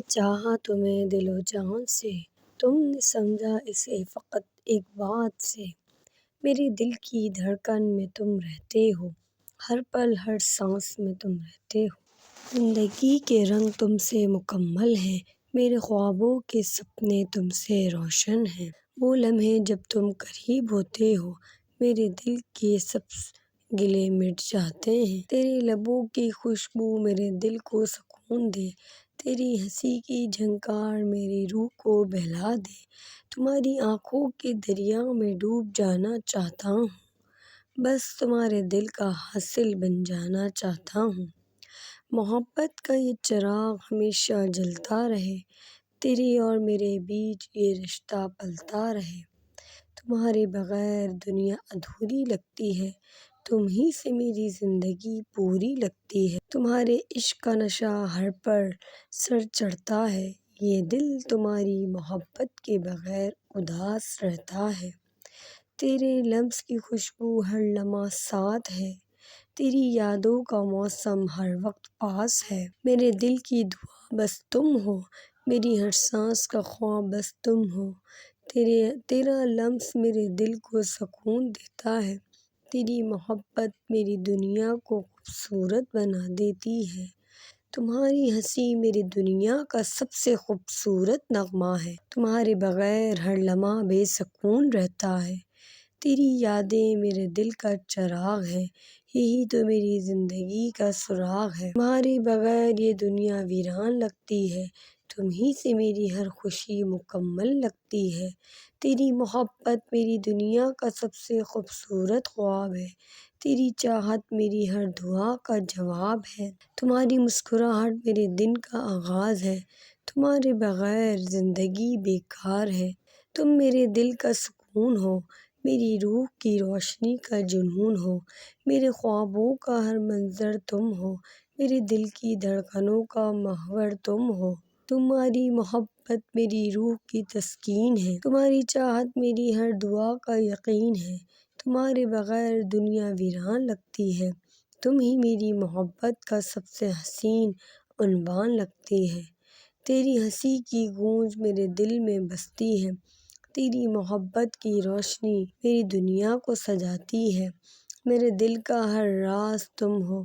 چاہا تمہیں دل و جان سے، تم نے سمجھا اسے فقط ایک بات سے۔ میرے دل کی دھڑکن میں تم رہتے ہو، ہر پل ہر سانس میں تم رہتے ہو۔ زندگی کے رنگ تم سے مکمل ہیں، میرے خوابوں کے سپنے تم سے روشن ہیں۔ وہ لمحے جب تم قریب ہوتے ہو، میرے دل کے سب گلے مٹ جاتے ہیں۔ تیرے لبوں کی خوشبو میرے دل کو سکون دے، تیری ہنسی کی جھنکار میری روح کو بہلا دے۔ تمہاری آنکھوں کے دریا میں ڈوب جانا چاہتا ہوں، بس تمہارے دل کا حاصل بن جانا چاہتا ہوں۔ محبت کا یہ چراغ ہمیشہ جلتا رہے، تیرے اور میرے بیچ یہ رشتہ پلتا رہے۔ تمہارے بغیر دنیا ادھوری لگتی ہے، تم ہی سے میری زندگی پوری لگتی ہے۔ تمہارے عشق کا نشہ ہر پل سر چڑھتا ہے، یہ دل تمہاری محبت کے بغیر اداس رہتا ہے۔ تیرے لمس کی خوشبو ہر لمحہ ساتھ ہے، تیری یادوں کا موسم ہر وقت پاس ہے۔ میرے دل کی دعا بس تم ہو، میری ہر سانس کا خواب بس تم ہو۔ تیرا لمس میرے دل کو سکون دیتا ہے، تیری محبت میری دنیا کو خوبصورت بنا دیتی ہے۔ تمہاری ہنسی میری دنیا کا سب سے خوبصورت نغمہ ہے، تمہارے بغیر ہر لمحہ بے سکون رہتا ہے۔ تیری یادیں میرے دل کا چراغ ہے، یہی تو میری زندگی کا سراغ ہے۔ تمہارے بغیر یہ دنیا ویران لگتی ہے، تم ہی سے میری ہر خوشی مکمل لگتی ہے۔ تیری محبت میری دنیا کا سب سے خوبصورت خواب ہے، تیری چاہت میری ہر دعا کا جواب ہے۔ تمہاری مسکراہٹ میرے دن کا آغاز ہے، تمہارے بغیر زندگی بیکار ہے۔ تم میرے دل کا سکون ہو، میری روح کی روشنی کا جنون ہو، میرے خوابوں کا ہر منظر تم ہو، میرے دل کی دھڑکنوں کا محور تم ہو۔ تمہاری محبت میری روح کی تسکین ہے، تمہاری چاہت میری ہر دعا کا یقین ہے۔ تمہارے بغیر دنیا ویران لگتی ہے، تم ہی میری محبت کا سب سے حسین عنوان لگتی ہے۔ تیری ہنسی کی گونج میرے دل میں بستی ہے، تیری محبت کی روشنی میری دنیا کو سجاتی ہے۔ میرے دل کا ہر راز تم ہو،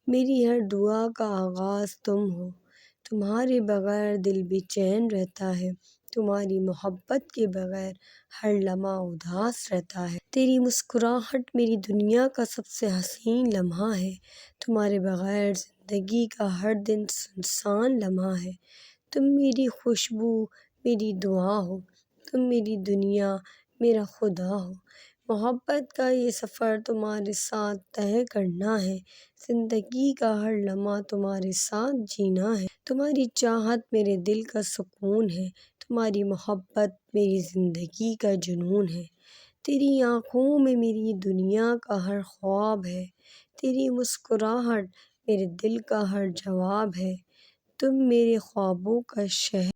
میری ہر دعا کا آغاز تم ہو۔ تمہارے بغیر دل بے چین رہتا ہے، تمہاری محبت کے بغیر ہر لمحہ اداس رہتا ہے۔ تیری مسکراہٹ میری دنیا کا سب سے حسین لمحہ ہے، تمہارے بغیر زندگی کا ہر دن سنسان لمحہ ہے۔ تم میری خوشبو میری دعا ہو، تم میری دنیا میرا خدا ہو۔ محبت کا یہ سفر تمہارے ساتھ طے کرنا ہے، زندگی کا ہر لمحہ تمہارے ساتھ جینا ہے۔ تمہاری چاہت میرے دل کا سکون ہے، تمہاری محبت میری زندگی کا جنون ہے۔ تیری آنکھوں میں میری دنیا کا ہر خواب ہے، تیری مسکراہٹ میرے دل کا ہر جواب ہے۔ تم میرے خوابوں کا شہر